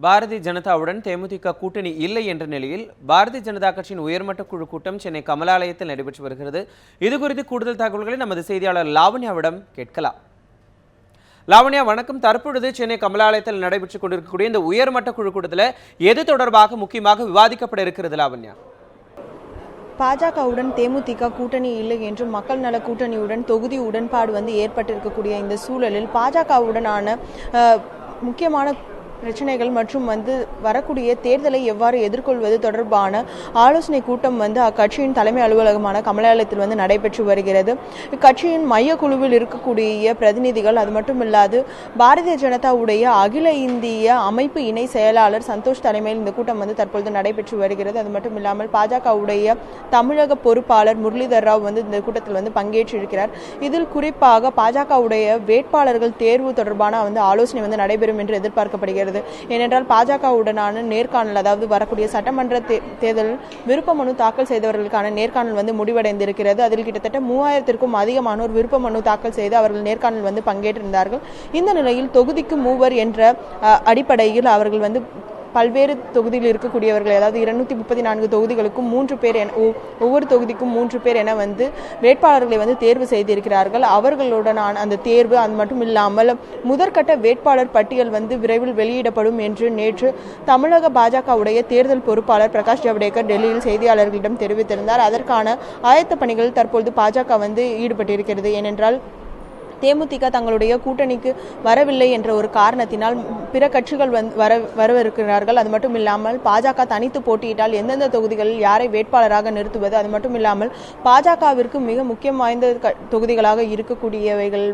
பாரதிய ஜனதாவுடன் தேமுதிக கூட்டணி இல்லை என்ற நிலையில் பாரதிய ஜனதா கட்சியின் உயர்மட்ட குழு கூட்டம் சென்னை கமலாலயத்தில் நடைபெற்று வருகிறது. இதுகுறித்து கூடுதல் தகவல்களை நமது செய்தியாளர் லாவண்யாவிடம் கேட்கலாம். லாவண்யா, வணக்கம். தற்பொழுது சென்னை கமலாலயத்தில் நடைபெற்றுக் கொண்டிருக்கக்கூடிய இந்த உயர்மட்ட குழு கூட்டத்தில் எது தொடர்பாக முக்கியமாக விவாதிக்கப்பட இருக்கிறது? லாவண்யா, பாஜகவுடன் தேமுதிக கூட்டணி இல்லை என்றும் மக்கள் நல கூட்டணியுடன் தொகுதி உடன்பாடு ஏற்பட்டிருக்கக்கூடிய இந்த சூழலில் பாஜகவுடனான முக்கியமான பிரச்சனைகள் மற்றும் வரக்கூடிய தேர்தலை எவ்வாறு எதிர்கொள்வது தொடர்பான ஆலோசனை கூட்டம் அக்கட்சியின் தலைமை அலுவலகமான கமலாலயத்தில் நடைபெற்று வருகிறது. இக்கட்சியின் மைய குழுவில் இருக்கக்கூடிய பிரதிநிதிகள், அது மட்டுமில்லாது பாரதிய ஜனதாவுடைய அகில இந்திய அமைப்பு இணை செயலாளர் சந்தோஷ் தலைமையில் இந்த கூட்டம் தற்பொழுது நடைபெற்று வருகிறது. அது மட்டும் இல்லாமல் பாஜகவுடைய தமிழக பொறுப்பாளர் முரளிதர் ராவ் இந்த கூட்டத்தில் பங்கேற்றிருக்கிறார். இதில் குறிப்பாக பாஜகவுடைய வேட்பாளர்கள் தேர்வு தொடர்பான ஆலோசனை நடைபெறும் என்று எதிர்பார்க்கப்படுகிறது. ஏனென்றால் பாஜகவுடனான நேர்காணல், அதாவது வரக்கூடிய சட்டமன்ற தேர்தலில் விருப்ப மனு தாக்கல் செய்தவர்களுக்கான நேர்காணல் முடிவடைந்திருக்கிறது. அதில் கிட்டத்தட்ட 3000க்கும் அதிகமானோர் விருப்ப மனு தாக்கல் செய்து அவர்கள் நேர்காணல் பங்கேற்றிருந்தார்கள். இந்த நிலையில் தொகுதிக்கு மூவர் என்ற அடிப்படையில் அவர்கள் பல்வேறு தொகுதியில் இருக்கக்கூடியவர்கள், அதாவது 234 தொகுதிகளுக்கும் 3 பேர் என, ஒவ்வொரு தொகுதிக்கும் 3 பேர் என வேட்பாளர்களை தேர்வு செய்திருக்கிறார்கள். அவர்களுடனான அந்த தேர்வு, அது மட்டும் இல்லாமல் முதற்கட்ட வேட்பாளர் பட்டியல் விரைவில் வெளியிடப்படும் என்று நேற்று தமிழக பாஜகவுடைய தேர்தல் பொறுப்பாளர் பிரகாஷ் ஜவடேகர் டெல்லியில் செய்தியாளர்களிடம் தெரிவித்திருந்தார். அதற்கான ஆயத்த பணிகள் தற்பொழுது பாஜக ஈடுபட்டிருக்கிறது. ஏனென்றால் தேமுதிக தங்களுடைய கூட்டணிக்கு வரவில்லை என்ற ஒரு காரணத்தினால் பிற கட்சிகள் வரவிருக்கிறார்கள். அது மட்டும் இல்லாமல் பாஜக தனித்து போட்டியிட்டால் எந்தெந்த தொகுதிகளில் யாரை வேட்பாளராக நிறுத்துவது, அது மட்டும் இல்லாமல் பாஜகவிற்கு மிக முக்கியம் வாய்ந்த தொகுதிகளாக இருக்கக்கூடியவைகள்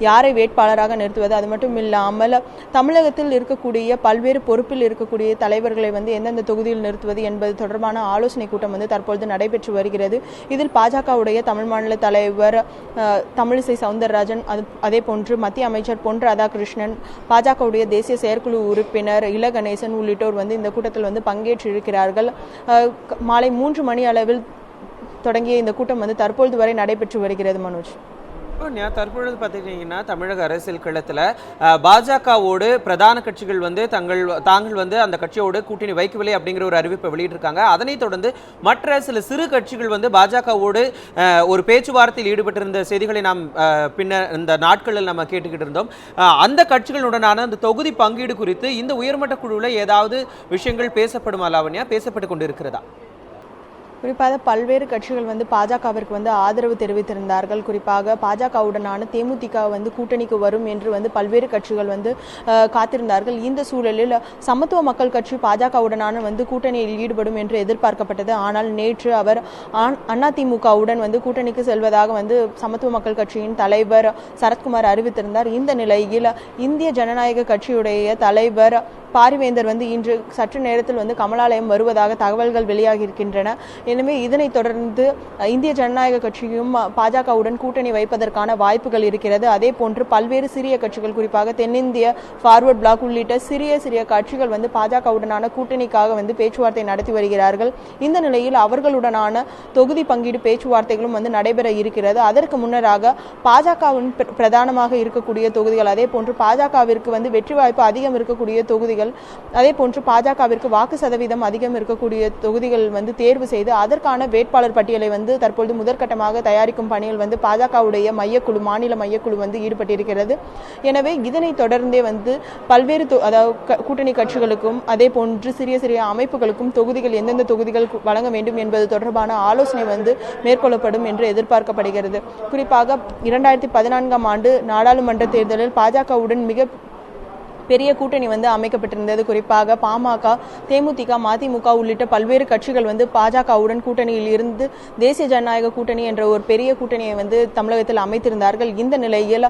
யாரை வேட்பாளராக நிறுத்துவது, அது மட்டும் இல்லாமல் தமிழகத்தில் இருக்கக்கூடிய பல்வேறு பொறுப்பில் இருக்கக்கூடிய தலைவர்களை எந்தெந்த தொகுதியில் நிறுத்துவது என்பது தொடர்பான ஆலோசனை கூட்டம் தற்பொழுது நடைபெற்று வருகிறது. இதில் பாஜகவுடைய தமிழ் மாநில தலைவர் தமிழிசை சவுந்தரராஜன், அதே போன்று மத்திய அமைச்சர் பொன் ராதாகிருஷ்ணன், பாஜகவுடைய தேசிய செயற்குழு உறுப்பினர் இல கணேசன் உள்ளிட்டோர் இந்த கூட்டத்தில் பங்கேற்றிருக்கிறார்கள். மாலை 3 மணி அளவில் தொடங்கிய இந்த கூட்டம் தற்பொழுது வரை நடைபெற்று வருகிறது. மனோஜ், தற்பொழுது பார்த்தீங்கன்னா தமிழக அரசியல் களத்தில் பாஜகவோடு பிரதான கட்சிகள் தாங்கள் அந்த கட்சியோடு கூட்டணி வைக்கவில்லை அப்படிங்கிற ஒரு அறிவிப்பை வெளியிட்டிருக்காங்க. அதனைத் தொடர்ந்து மற்ற சில சிறு கட்சிகள் பாஜகவோடு ஒரு பேச்சுவார்த்தையில் ஈடுபட்டிருந்த செய்திகளை நாம் பின்னர் இந்த நாட்களில் நம்ம கேட்டுக்கிட்டு இருந்தோம். அந்த கட்சிகளுடனான அந்த தொகுதி பங்கீடு குறித்து இந்த உயர்மட்ட குழுவில் ஏதாவது விஷயங்கள் பேசப்படுமா லாவண்யா, பேசப்பட்டு கொண்டு இருக்கிறதா? குறிப்பாக பல்வேறு கட்சிகள் பாஜகவிற்கு ஆதரவு தெரிவித்திருந்தார்கள். குறிப்பாக பாஜகவுடனான தேமுதிக கூட்டணிக்கு வரும் என்று பல்வேறு கட்சிகள் காத்திருந்தார்கள். இந்த சூழலில் சமத்துவ மக்கள் கட்சி பாஜகவுடனான கூட்டணியில் ஈடுபடும் என்று எதிர்பார்க்கப்பட்டது. ஆனால் நேற்று அவர் அதிமுகவுடன் கூட்டணிக்கு செல்வதாக சமத்துவ மக்கள் கட்சியின் தலைவர் சரத்குமார் அறிவித்திருந்தார். இந்த நிலையில் இந்திய ஜனநாயக கட்சியுடைய தலைவர் பாரிவேந்தர் இன்று சற்று நேரத்தில் கமலாலயம் வருவதாக தகவல்கள் வெளியாகி இருக்கின்றன. எனவே இதனைத் தொடர்ந்து இந்திய ஜனநாயக கட்சியும் பாஜகவுடன் கூட்டணி வைப்பதற்கான வாய்ப்புகள் இருக்கிறது. அதே போன்று பல்வேறு சிறிய கட்சிகள், குறிப்பாக தென்னிந்திய ஃபார்வர்ட் பிளாக் உள்ளிட்ட சிறிய கட்சிகள் பாஜகவுடனான கூட்டணிக்காக பேச்சுவார்த்தை நடத்தி வருகிறார்கள். இந்த நிலையில் அவர்களுடனான தொகுதி பங்கீடு பேச்சுவார்த்தைகளும் நடைபெற இருக்கிறது. அதற்கு முன்னராக பாஜகவின் பிரதானமாக இருக்கக்கூடிய தொகுதிகள், அதே போன்று பாஜகவிற்கு வெற்றி வாய்ப்பு அதிகம் இருக்கக்கூடிய தொகுதிகள், அதே போன்று பாஜகவிற்கு வாக்கு சதவீதம் அதிகம் இருக்கக்கூடிய தொகுதிகள் தேர்வு செய்து அதற்கான வேட்பாளர் பட்டியலை தற்பொழுது முதற்கட்டமாக தயாரிக்கும் பணியில் பாஜகவுடைய மையக்குழு, மாநில மையக்குழு ஈடுபட்டிருக்கிறது. எனவே இதனைத் தொடர்ந்தே பல்வேறு கூட்டணி கட்சிகளுக்கும் அதே போன்று சிறிய அமைப்புகளுக்கும் தொகுதிகள், எந்தெந்த தொகுதிகள் வழங்க வேண்டும் என்பது தொடர்பான ஆலோசனை மேற்கொள்ளப்படும் என்று எதிர்பார்க்கப்படுகிறது. குறிப்பாக 2014ஆம் ஆண்டு நாடாளுமன்ற தேர்தலில் பாஜகவுடன் மிக பெரிய கூட்டணி அமைக்கப்பட்டிருந்தது. குறிப்பாக பாமக, தேமுதிக, மதிமுக உள்ளிட்ட பல்வேறு கட்சிகள் பாஜகவுடன் கூட்டணியில் இருந்து தேசிய ஜனநாயக கூட்டணி என்ற ஒரு பெரிய கூட்டணியை தமிழகத்தில் அமைத்திருந்தார்கள். இந்த நிலையில்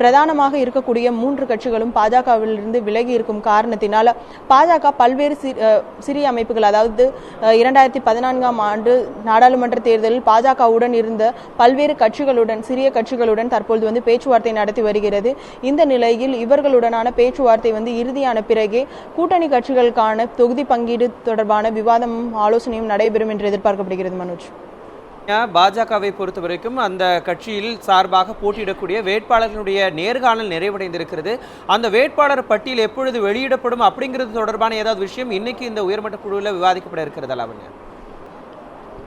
பிரதானமாக இருக்கக்கூடிய 3 கட்சிகளும் பாஜகவிலிருந்து விலகி இருக்கும் காரணத்தினால் பாஜக பல்வேறு சிறிய அமைப்புகள், அதாவது 2014ஆம் ஆண்டு நாடாளுமன்ற தேர்தலில் பாஜகவுடன் இருந்த பல்வேறு கட்சிகளுடன், சிறிய கட்சிகளுடன் தற்பொழுது பேச்சுவார்த்தை நடத்தி வருகிறது. இந்த நிலையில் இவர்களுடனான பேச்சுவார்த்தை இறுதியான பிறகே கூட்டணி கட்சிகளுக்கான தொகுதி பங்கீடு தொடர்பான விவாதமும் ஆலோசனையும் நடைபெறும் என்று எதிர்பார்க்கப்படுகிறது. மனோஜ், பாஜகவை பொறுத்த வரைக்கும் அந்த கட்சியில் சார்பாக போட்டியிடக்கூடிய வேட்பாளர்களுடைய நேர்காணல் நிறைவடைந்திருக்கிறது. அந்த வேட்பாளர் பட்டியல் எப்பொழுது வெளியிடப்படும் அப்படிங்கிறது தொடர்பான ஏதாவது விஷயம் இன்னைக்கு இந்த உயர்மட்ட குழுவில் விவாதிக்கப்பட இருக்கிறது லாவண்யா?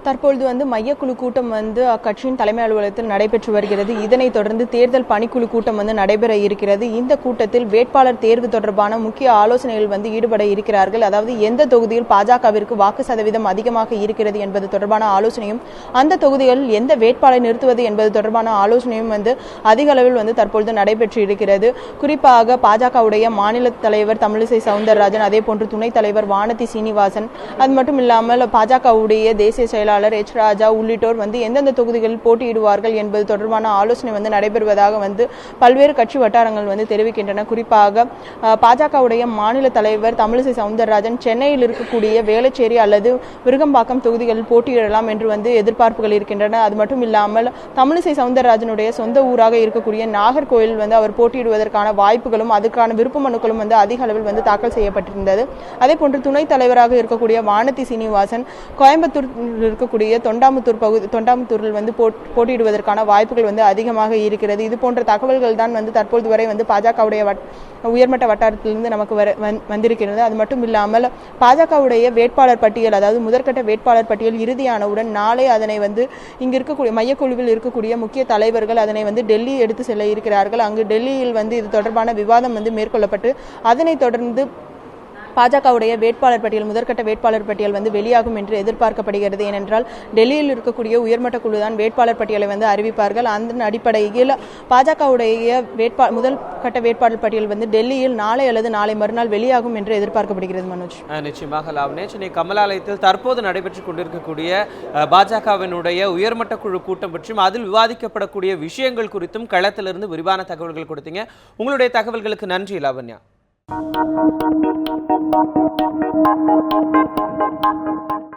தற்பொழுது மையக்குழு கூட்டம் அக்கட்சியின் தலைமை அலுவலகத்தில் நடைபெற்று வருகிறது. இதனைத் தொடர்ந்து தேர்தல் பணிக்குழு கூட்டம் நடைபெற இருக்கிறது. இந்த கூட்டத்தில் வேட்பாளர் தேர்வு தொடர்பான முக்கிய ஆலோசனைகள் ஈடுபட இருக்கிறார்கள். அதாவது எந்த தொகுதியில் பாஜகவிற்கு வாக்கு சதவீதம் அதிகமாக இருக்கிறது என்பது தொடர்பான ஆலோசனையும், அந்த தொகுதிகளில் எந்த வேட்பாளரை நிறுத்துவது என்பது தொடர்பான ஆலோசனையும் அதிக அளவில் தற்பொழுது நடைபெற்று இருக்கிறது. குறிப்பாக பாஜகவுடைய மாநில தலைவர் தமிழிசை சவுந்தரராஜன், அதே போன்று துணைத் தலைவர் வானதி சீனிவாசன், அது மட்டும் இல்லாமல் பாஜகவுடைய தேசிய செயலாளர் எச் ராஜா உள்ளிட்டோர் எந்தெந்த தொகுதிகளில் போட்டியிடுவார்கள் என்பது தொடர்பான ஆலோசனை நடைபெறுவதாக பல்வேறு கட்சி வட்டாரங்கள் தெரிவிக்கின்றன. குறிப்பாக பாஜகவுடைய மாநில தலைவர் தமிழிசை சவுந்தரராஜன் சென்னையில் இருக்கக்கூடிய வேளச்சேரி அல்லது விருகம்பாக்கம் தொகுதிகளில் போட்டியிடலாம் என்று எதிர்பார்ப்புகள் இருக்கின்றன. அது மட்டும் இல்லாமல் தமிழிசை சவுந்தரராஜனுடைய சொந்த ஊராக இருக்கக்கூடிய நாகர்கோவில் அவர் போட்டியிடுவதற்கான வாய்ப்புகளும் அதுக்கான விருப்ப மனுக்களும் அதிக அளவில் தாக்கல் செய்யப்பட்டிருந்தது. அதே போன்று துணைத் தலைவராக இருக்கக்கூடிய வானதி சீனிவாசன் கோயம்புத்தூர் இருக்கக்கூடிய தொண்டாமுத்தூரில் போட்டியிடுவதற்கான வாய்ப்புகள் அதிகமாக இருக்கிறது. இது போன்ற தகவல்கள் தான் தற்போது வரை பாஜகவுடைய உயர்மட்ட வட்டாரத்திலிருந்து நமக்கு வந்திருக்கிறது. அது மட்டும் இல்லாமல் பாஜகவுடைய வேட்பாளர் பட்டியல், அதாவது முதற்கட்ட வேட்பாளர் பட்டியல் இறுதியானவுடன் நாளை அதனை இங்கு இருக்கக்கூடிய மையக்குழுவில் இருக்கக்கூடிய முக்கிய தலைவர்கள் அதனை டெல்லி எடுத்து செல்ல இருக்கிறார்கள். அங்கு டெல்லியில் இது தொடர்பான விவாதம் மேற்கொள்ளப்பட்டு அதனைத் தொடர்ந்து பாஜகவுடைய வேட்பாளர் பட்டியல், முதற்கட்ட வேட்பாளர் பட்டியல் வெளியாகும் என்று எதிர்பார்க்கப்படுகிறது. ஏனென்றால் டெல்லியில் இருக்கக்கூடிய உயர்மட்ட குழு தான் வேட்பாளர் பட்டியலை அறிவிப்பார்கள். அந்த அடிப்படையில் பாஜகவுடைய முதல் கட்ட வேட்பாளர் பட்டியல் டெல்லியில் நாளை அல்லது நாளை மறுநாள் வெளியாகும் என்று எதிர்பார்க்கப்படுகிறது. மனோஜ், நிச்சயமாக லாவண்யா, சென்னை கமலாலயத்தில் தற்போது நடைபெற்றுக் கொண்டிருக்கக்கூடிய பாஜகவினுடைய உயர்மட்ட குழு கூட்டம் பற்றியும் அதில் விவாதிக்கப்படக்கூடிய விஷயங்கள் குறித்தும் களத்திலிருந்து விரிவான தகவல்கள் கொடுத்தீங்க. உங்களுடைய தகவல்களுக்கு நன்றி லாவண்யா.